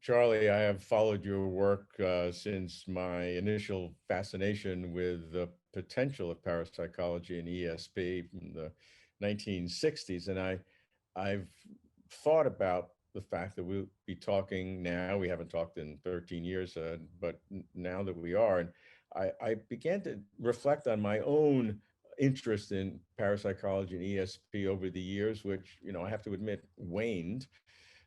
Charlie, I have followed your work since my initial fascination with the potential of parapsychology and ESP from the 1960s. And I've thought about the fact that we'll be talking now. We haven't talked in 13 years, but now that we are, and I began to reflect on my own interest in parapsychology and ESP over the years, which, I have to admit, waned.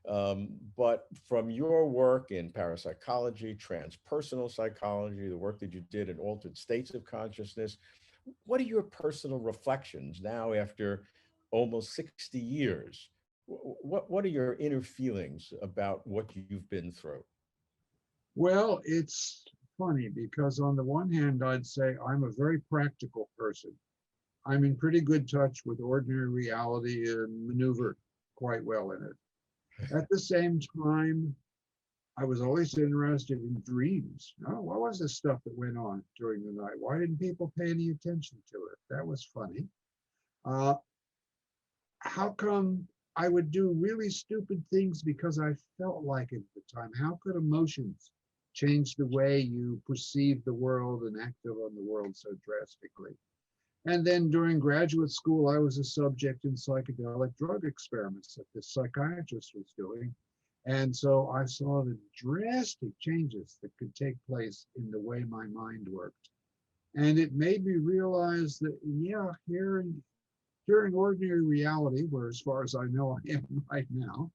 But from your work in parapsychology, transpersonal psychology, the work that you did in altered states of consciousness, what are your personal reflections now after almost 60 years? What are your inner feelings about what you've been through? Well, it's funny because on the one hand, I'd say I'm a very practical person. I'm in pretty good touch with ordinary reality and maneuver quite well in it. At the same time, I was always interested in dreams. Oh, what was the stuff that went on during the night? Why didn't people pay any attention to it? That was funny. Uh, how come I would do really stupid things because I felt like it at the time? How could emotions change the way you perceive the world and act on the world so drastically? And then during graduate school, I was a subject in psychedelic drug experiments that the psychiatrist was doing. And so I saw the drastic changes that could take place in the way my mind worked. And it made me realize that, yeah, here in ordinary reality, where as far as I know I am right now,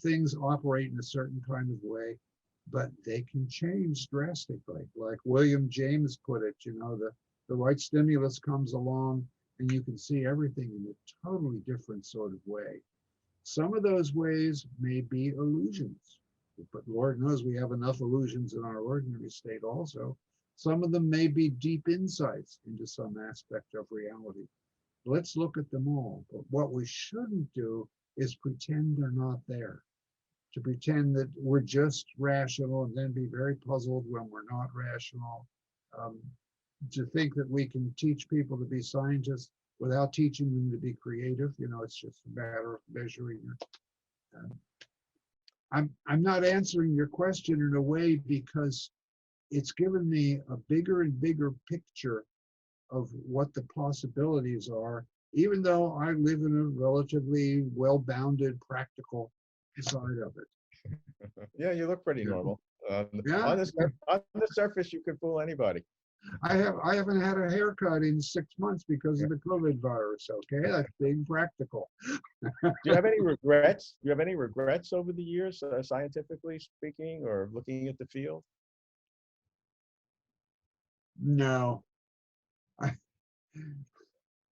things operate in a certain kind of way, but they can change drastically. Like William James put it, the right stimulus comes along and you can see everything in a totally different sort of way. Some of those ways may be illusions, but Lord knows we have enough illusions in our ordinary state also. Some of them may be deep insights into some aspect of reality. Let's look at them all. But what we shouldn't do is pretend they're not there. To pretend that we're just rational and then be very puzzled when we're not rational. Um, to think that we can teach people to be scientists without teaching them to be creative, it's just a matter of measuring it. I'm not answering your question in a way because it's given me a bigger and bigger picture of what the possibilities are, even though I live in a relatively well-bounded, practical side of it. Yeah, you look pretty Yeah. normal. Yeah, On the surface, you can fool anybody. I haven't had a haircut in 6 months because of the COVID virus. Okay, that's being practical. Do you have any regrets? Do you have any regrets over the years, scientifically speaking, or looking at the field? No, I,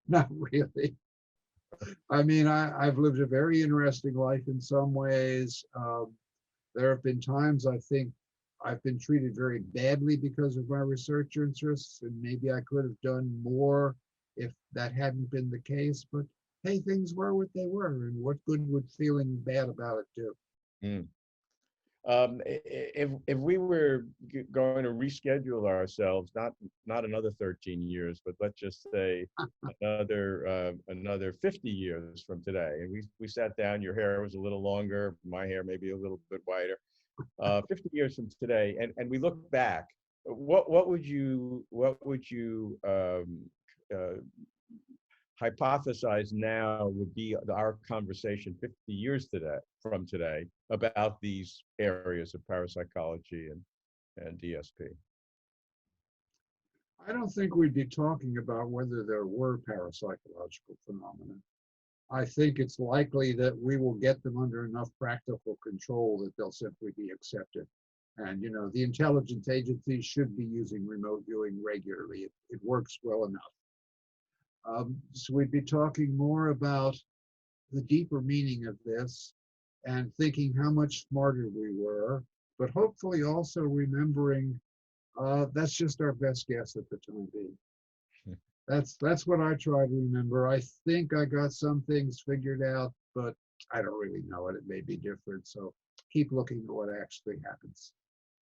not really. I mean, I've lived a very interesting life in some ways. There have been times I think I've been treated very badly because of my research interests, and maybe I could have done more if that hadn't been the case. But hey, things were what they were, and what good would feeling bad about it do? Mm. If we were going to reschedule ourselves, not another 13 years, but let's just say another 50 years from today, and we sat down, your hair was a little longer, my hair maybe a little bit whiter, 50 years from today, and we look back, what would you hypothesize now would be our conversation 50 years from today about these areas of parapsychology and DSP? I don't think we'd be talking about whether there were parapsychological phenomena. I think it's likely that we will get them under enough practical control that they'll simply be accepted. And, the intelligence agencies should be using remote viewing regularly. It works well enough. So we'd be talking more about the deeper meaning of this and thinking how much smarter we were, but hopefully also remembering that's just our best guess at the time being. That's what I try to remember. I think I got some things figured out, but I don't really know it. It may be different. So keep looking at what actually happens.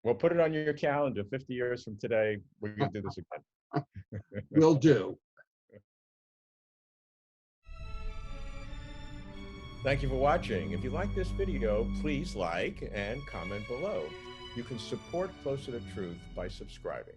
Well, put it on your calendar. 50 years from today, we're going to do this again. Will do. Thank you for watching. If you like this video, please like and comment below. You can support Closer to Truth by subscribing.